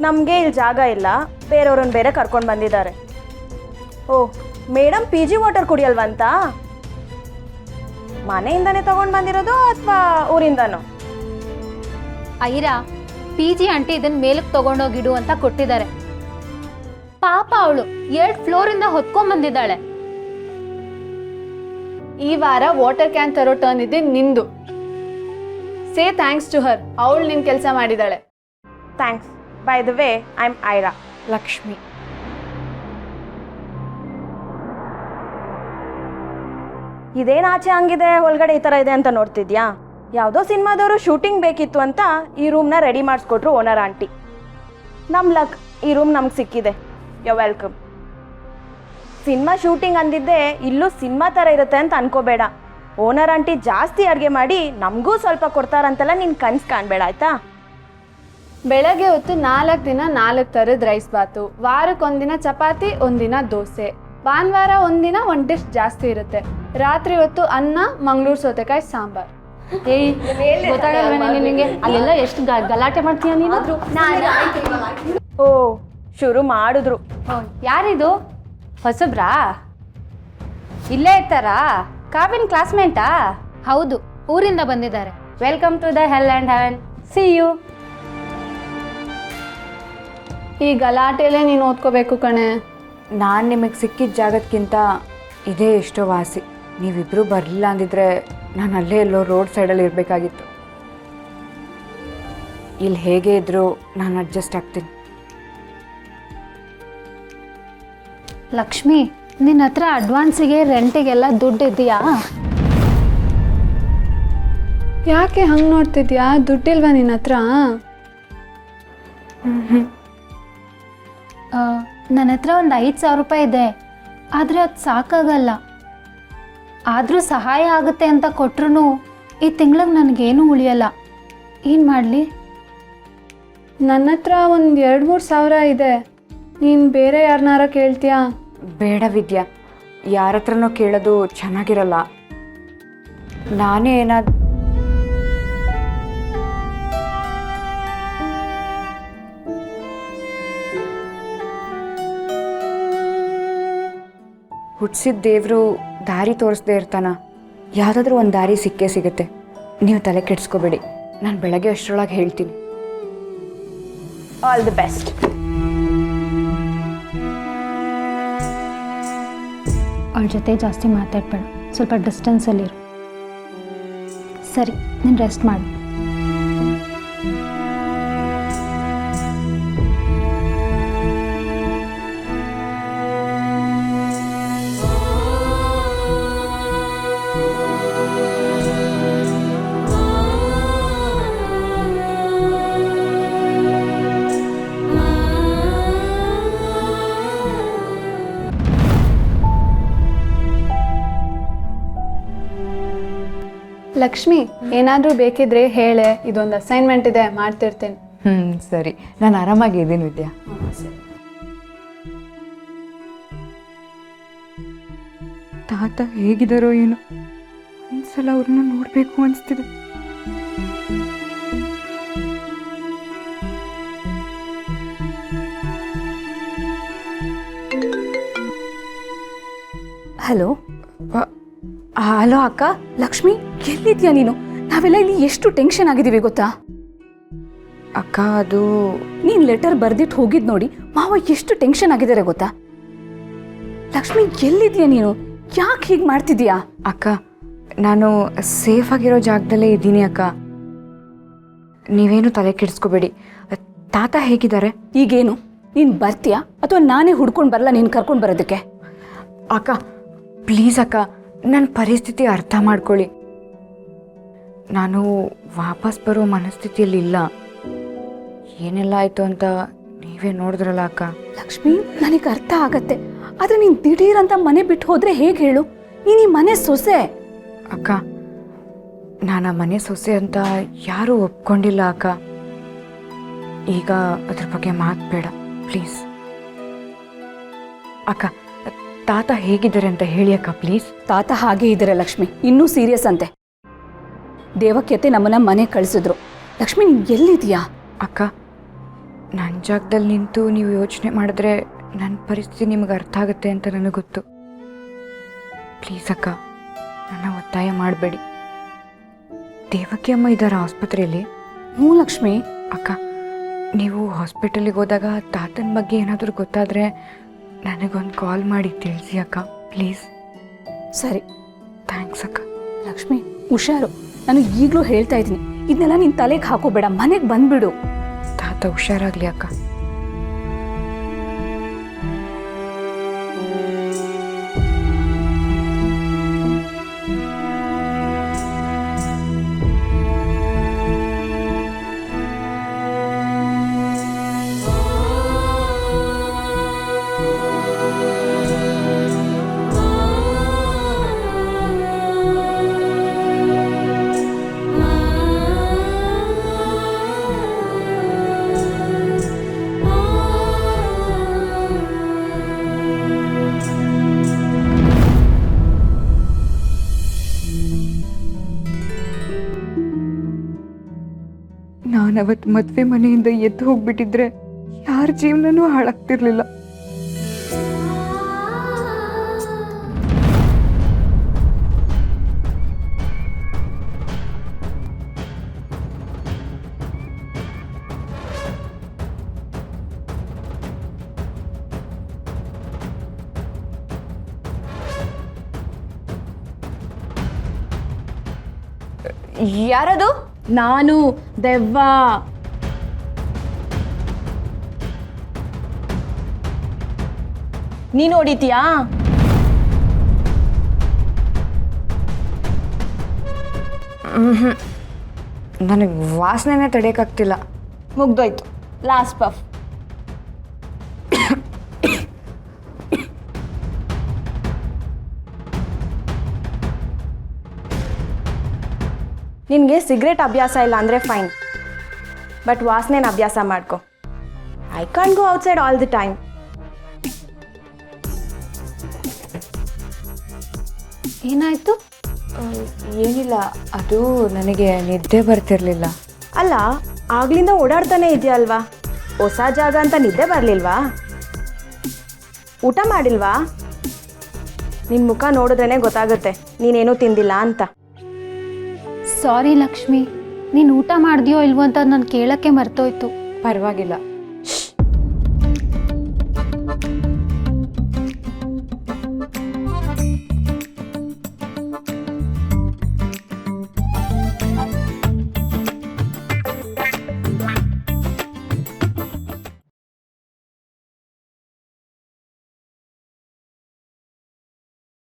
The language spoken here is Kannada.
ನಮಗೆ ಇಲ್ಲಿ ಜಾಗ ಇಲ್ಲ, ಬೇರೆಯವ್ರನ್ನ ಬೇರೆ ಕರ್ಕೊಂಡು ಬಂದಿದ್ದಾರೆ. ಓ ಮೇಡಮ್ ಪಿ ಜಿ ವಾಟರ್ ಕುಡಿಯಲ್ವಂತ? ಮನೆಯಿಂದನೇ ತಗೊಂಡು ಬಂದಿರೋದು ಅಥವಾ ಊರಿಂದನೋ? ಐರಾ, ಪಿ ಜಿ ಆಂಟಿ ಇದನ್ನ ಮೇಲಕ್ಕೆ ತಗೊಂಡೋಗಿಡು ಅಂತ ಕೊಟ್ಟಿದ್ದಾರೆ. ಪಾಪ ಅವಳು 2 ಫ್ಲೋರಿಂದ ಹೊತ್ಕೊಂಡ್ ಬಂದಿದ್ದಾಳೆ. ಈ ವಾರ ವಾಟರ್ ಕ್ಯಾನ್ ತರೋ ಟರ್ನ್ ಇದೆ ನಿಂದು. ಸೇ ಥ್ಯಾಂಕ್ಸ್ ಟು ಹರ್, ಅವಳು ನಿನ್ ಕೆಲಸ ಮಾಡಿದಾಳೆ. Thanks. By the way, I am Aira. Lakshmi. ಇದೇನು ಆಚೆ ಹಂಗಿದೆ, ಒಳಗಡೆ ಈ ಥರ ಇದೆ ಅಂತ ನೋಡ್ತಿದ್ಯಾ? ಯಾವುದೋ ಸಿನಿಮಾದವರು ಶೂಟಿಂಗ್ ಬೇಕಿತ್ತು ಅಂತ ಈ ರೂಮ್ನ ರೆಡಿ ಮಾಡಿಸ್ಕೊಟ್ರು ಓನರ್ ಆಂಟಿ. ನಮ್ಮ ಲಕ್, ಈ ರೂಮ್ ನಮ್ಗೆ ಸಿಕ್ಕಿದೆ. You welcome. ಸಿನಿಮಾ ಶೂಟಿಂಗ್ ಅಂದಿದ್ದೆ ಇಲ್ಲೂ ಸಿನಿಮಾ ಥರ ಇರುತ್ತೆ ಅಂತ ಅನ್ಕೋಬೇಡ. ಓನರ್ ಆಂಟಿ ಜಾಸ್ತಿ ಅಡುಗೆ ಮಾಡಿ ನಮಗೂ ಸ್ವಲ್ಪ ಕೊಡ್ತಾರಂತೆಲ್ಲ ನೀನು ಕನ್ಸು ಕಾಣಬೇಡ, ಆಯಿತಾ? ಬೆಳಗ್ಗೆ ಹೊತ್ತು 4 ದಿನ 4 ಥರದ ರೈಸ್ ಬಾತು, ವಾರಕ್ಕೊಂದಿನ ಚಪಾತಿ, ಒಂದಿನ ದೋಸೆ, ಭಾನುವಾರ ಒಂದಿನ 1 ಡಿಶ್ ಜಾಸ್ತಿ ಇರುತ್ತೆ. ರಾತ್ರಿ ಹೊತ್ತು ಅನ್ನ, ಮಂಗಳೂರು ಸೌತೆಕಾಯಿ ಸಾಂಬಾರ್. ಏಯ್, ಗೊತ್ತಾಗಲ್ವೇನೆ ನಿನಗೆ? ಅಲ್ಲೆಲ್ಲ ಎಷ್ಟು ಗಲಾಟೆ ಮಾಡ್ತೀಯ ನೀನು? ಓ ಶುರು ಮಾಡಿದ್ರು. ಯಾರಿದು? ಹೊಸಬ್ರಾ? ಇಲ್ಲೇ ಇರ್ತಾರಾ? ಕಾವಿನ್ ಕ್ಲಾಸ್ಮೇಟಾ? ಹೌದು, ಊರಿಂದ ಬಂದಿದ್ದಾರೆ. Welcome to the hell and heaven. See you. ಈ ಗಲಾಟೆಲೇ ನೀನು ಓದ್ಕೋಬೇಕು ಕಣೆ. ನಾನು ನಿಮಗೆ ಸಿಕ್ಕಿದ ಜಾಗಕ್ಕಿಂತ ಇದೇ ಎಷ್ಟೋ ವಾಸಿ. ನೀವಿಬ್ಬರು ಬರಲಿಲ್ಲ ಅಂದಿದ್ರೆ ನಾನು ಅಲ್ಲೇ ಎಲ್ಲೋ ರೋಡ್ ಸೈಡಲ್ಲಿ ಇರಬೇಕಾಗಿತ್ತು. ಇಲ್ಲಿ ಹೇಗೆ ಇದ್ದರೂ ನಾನು ಅಡ್ಜಸ್ಟ್ ಆಗ್ತೀನಿ. ಲಕ್ಷ್ಮಿ, ನಿನ್ನ ಹತ್ರ ಅಡ್ವಾನ್ಸಿಗೆ ರೆಂಟಿಗೆಲ್ಲ ದುಡ್ಡು ಇದೆಯಾ? ಯಾಕೆ ಹಂಗೆ ನೋಡ್ತಿದ್ಯಾ? ದುಡ್ಡಿಲ್ವಾ ನಿನ್ನ ಹತ್ರ? ನನ್ನ ಹತ್ರ ಒಂದು 5,000 ರೂಪಾಯಿ ಇದೆ, ಆದರೆ ಅದು ಸಾಕಾಗಲ್ಲ. ಆದರೂ ಸಹಾಯ ಆಗುತ್ತೆ ಅಂತ ಕೊಟ್ರು ಈ ತಿಂಗಳಿಗೆ ನನಗೇನು ಉಳಿಯಲ್ಲ. ಏನು ಮಾಡಲಿ? ನನ್ನ ಹತ್ರ ಒಂದು 2-3 ಸಾವಿರ ಇದೆ. ನೀನು ಬೇರೆ ಯಾರನ್ನಾರ ಕೇಳ್ತೀಯಾ? ಬೇಡ ವಿದ್ಯಾ, ಯಾರ ಹತ್ರನೂ ಕೇಳೋದು ಚೆನ್ನಾಗಿರಲ್ಲ. ನಾನೇ ಏನಾದ್ರು ಹುಟ್ಟಿಸಿದ ದೇವರು ದಾರಿ ತೋರಿಸ್ದೇ ಇರ್ತಾನ? ಯಾವುದಾದ್ರೂ ಒಂದು ದಾರಿ ಸಿಕ್ಕೇ ಸಿಗುತ್ತೆ. ನೀವು ತಲೆ ಕೆಡಿಸ್ಕೋಬೇಡಿ, ನಾನು ಬೆಳಗ್ಗೆ ಅಷ್ಟರೊಳಗೆ ಹೇಳ್ತೀನಿ. All the best. ಅವಳ ಜೊತೆ ಜಾಸ್ತಿ ಮಾತಾಡ್ಬೇಡ, ಸ್ವಲ್ಪ ಡಿಸ್ಟೆನ್ಸಲ್ಲಿರು. ಸರಿ, ನೀನು ರೆಸ್ಟ್ ಮಾಡು. ಲಕ್ಷ್ಮಿ, ಏನಾದರೂ ಬೇಕಿದ್ರೆ ಹೇಳೆ, ಇದೊಂದು ಅಸೈನ್ಮೆಂಟ್ ಇದೆ, ಮಾಡ್ತಿರ್ತೇನೆ. ಸರಿ, ನಾನು ಆರಾಮಾಗಿದ್ದೀನಿ ವಿದ್ಯಾ. ತಾತ ಹೇಗಿದ್ದಾರೋ ಏನೋ, ಒಂದ್ಸಲ ಅವ್ರನ್ನ ನೋಡಬೇಕು ಅನಿಸ್ತಿದೆ. ಹಲೋ. ಹಲೋ ಅಕ್ಕ. ಲಕ್ಷ್ಮಿ, ಎಲ್ಲಿದ್ಯಾ ನೀನು? ನಾವೆಲ್ಲ ಇಲ್ಲಿ ಎಷ್ಟು ಟೆನ್ಷನ್ ಆಗಿದ್ದೀವಿ ಗೊತ್ತಾ? ಅಕ್ಕ, ಅದು ನೀನು ಲೆಟರ್ ಬರ್ದಿಟ್ಟು ಹೋಗಿದ್ ನೋಡಿ ಮಾವ ಎಷ್ಟು ಟೆನ್ಷನ್ ಆಗಿದ್ದಾರೆ ಗೊತ್ತಾ? ಲಕ್ಷ್ಮಿ, ಎಲ್ಲಿದ್ಯಾ ನೀನು? ಯಾಕೆ ಹೀಗೆ ಮಾಡ್ತಿದ್ಯಾ? ಅಕ್ಕ, ನಾನು ಸೇಫ್ ಆಗಿರೋ ಜಾಗದಲ್ಲೇ ಇದ್ದೀನಿ ಅಕ್ಕ. ನೀವೇನು ತಲೆ ಕೆಡಿಸ್ಕೋಬೇಡಿ. ತಾತ ಹೇಗಿದ್ದಾರೆ? ಈಗೇನು ನೀನು ಬರ್ತೀಯಾ ಅಥವಾ ನಾನೇ ಹುಡ್ಕೊಂಡು ಬರಲ್ಲ ನೀನು ಕರ್ಕೊಂಡು ಬರೋದಕ್ಕೆ? ಅಕ್ಕ ಪ್ಲೀಸ್ ಅಕ್ಕ, ನನ್ನ ಪರಿಸ್ಥಿತಿ ಅರ್ಥ ಮಾಡ್ಕೊಳ್ಳಿ. ನಾನು ವಾಪಸ್ ಬರೋ ಮನಸ್ಥಿತಿಯಲ್ಲಿ ಇಲ್ಲ. ಏನೆಲ್ಲ ಆಯಿತು ಅಂತ ನೀವೇ ನೋಡಿದ್ರಲ್ಲ ಅಕ್ಕ. ಲಕ್ಷ್ಮಿ, ನನಗೆ ಅರ್ಥ ಆಗತ್ತೆ, ಆದರೆ ನೀನು ದಿಢೀರಂತ ಮನೆ ಬಿಟ್ಟು ಹೋದರೆ ಹೇಗೆ ಹೇಳು? ನೀನು ಈ ಮನೆ ಸೊಸೆ. ಅಕ್ಕ, ನಾನು ಆ ಮನೆ ಸೊಸೆ ಅಂತ ಯಾರೂ ಒಪ್ಕೊಂಡಿಲ್ಲ ಅಕ್ಕ. ಈಗ ಅದ್ರ ಬಗ್ಗೆ ಮಾತು ಬೇಡ ಪ್ಲೀಸ್. ಅಕ್ಕ, ತಾತ ಹೇಗಿದ್ದಾರೆ ಅಂತ ಹೇಳಿ ಅಕ್ಕ ಪ್ಲೀಸ್. ತಾತ ಹಾಗೆ ಇದ್ದಾರೆ ಲಕ್ಷ್ಮಿ, ಇನ್ನೂ ಸೀರಿಯಸ್ ಅಂತೆ. ದೇವಕ್ಯತೆ ನಮ್ಮನ್ನ ಮನೆ ಕಳಿಸಿದ್ರು. ಲಕ್ಷ್ಮಿ, ನೀನು ಎಲ್ಲಿದೆಯಾ? ಅಕ್ಕ, ನನ್ನ ಜಾಗದಲ್ಲಿ ನಿಂತು ನೀವು ಯೋಚನೆ ಮಾಡಿದ್ರೆ ನನ್ನ ಪರಿಸ್ಥಿತಿ ನಿಮಗೆ ಅರ್ಥ ಆಗುತ್ತೆ ಅಂತ ನನಗೆ ಗೊತ್ತು. ಪ್ಲೀಸ್ ಅಕ್ಕ, ನನ್ನ ಒತ್ತಾಯ ಮಾಡಬೇಡಿ. ದೇವಕಿ ಅಮ್ಮ ಇದ್ದಾರೆ ಆಸ್ಪತ್ರೆಯಲ್ಲಿ. ಹ್ಞೂ ಲಕ್ಷ್ಮಿ. ಅಕ್ಕ, ನೀವು ಹಾಸ್ಪಿಟಲಿಗೆ ಹೋದಾಗ ತಾತನ ಬಗ್ಗೆ ಏನಾದರೂ ಗೊತ್ತಾದರೆ ನನಗೊಂದು ಕಾಲ್ ಮಾಡಿ ತಿಳಿಸಿ ಅಕ್ಕ, ಪ್ಲೀಸ್. ಸರಿ. ಥ್ಯಾಂಕ್ಸ್ ಅಕ್ಕ. ಲಕ್ಷ್ಮಿ ಹುಷಾರು, ನಾನು ಈಗಲೂ ಹೇಳ್ತಾ ಇದ್ದೀನಿ, ಇದನ್ನೆಲ್ಲ ನಿನ್ನ ತಲೆಗೆ ಹಾಕೋಬೇಡ, ಮನೆಗೆ ಬಂದ್ಬಿಡು. ತಾತ ಹುಷಾರಾಗಲಿ ಅಕ್ಕ. ನಾನವತ್ತು ಮದುವೆ ಮನೆಯಿಂದ ಎದ್ದು ಹೋಗ್ಬಿಟ್ಟಿದ್ರೆ ಯಾರ ಜೀವನನೂ ಹಾಳಾಗ್ತಿರ್ಲಿಲ್ಲ. ಯಾರದು? ನಾನು ದೆವ್ವ. ನೀನು ಹೊಡಿತೀಯಾ? ನನಗೆ ವಾಸನೆನೇ ತಡೆಯೋಕ್ಕಾಗ್ತಿಲ್ಲ. ಮುಗ್ದೋಯ್ತು, ಲಾಸ್ಟ್ ಪಫ್. ನಿನಗೆ ಸಿಗರೇಟ್ ಅಭ್ಯಾಸ ಇಲ್ಲ ಅಂದರೆ ಫೈನ್, ಬಟ್ ವಾಸನೆನ ಅಭ್ಯಾಸ ಮಾಡ್ಕೊ. I can't go outside all the time. ಏನಾಯಿತು? ಏನಿಲ್ಲ, ಅದು ನನಗೆ ನಿದ್ದೆ ಬರ್ತಿರ್ಲಿಲ್ಲ. ಅಲ್ಲ, ಆಗ್ಲಿಂದ ಓಡಾಡ್ತಾನೆ ಇದೆಯಲ್ವಾ, ಹೊಸ ಜಾಗ ಅಂತ ನಿದ್ದೆ ಬರಲಿಲ್ವಾ? ಊಟ ಮಾಡಿಲ್ವಾ? ನಿನ್ನ ಮುಖ ನೋಡಿದ್ರೇ ಗೊತ್ತಾಗುತ್ತೆ ನೀನೇನೂ ತಿಂದಿಲ್ಲ ಅಂತ. ಸಾರಿ ಲಕ್ಷ್ಮಿ, ನೀನು ಊಟ ಮಾಡಿದ್ಯೋ ಇಲ್ವೋ ಅಂತ ನಾನು ಕೇಳೋಕ್ಕೆ ಮರ್ತೋಯ್ತು. ಪರವಾಗಿಲ್ಲ,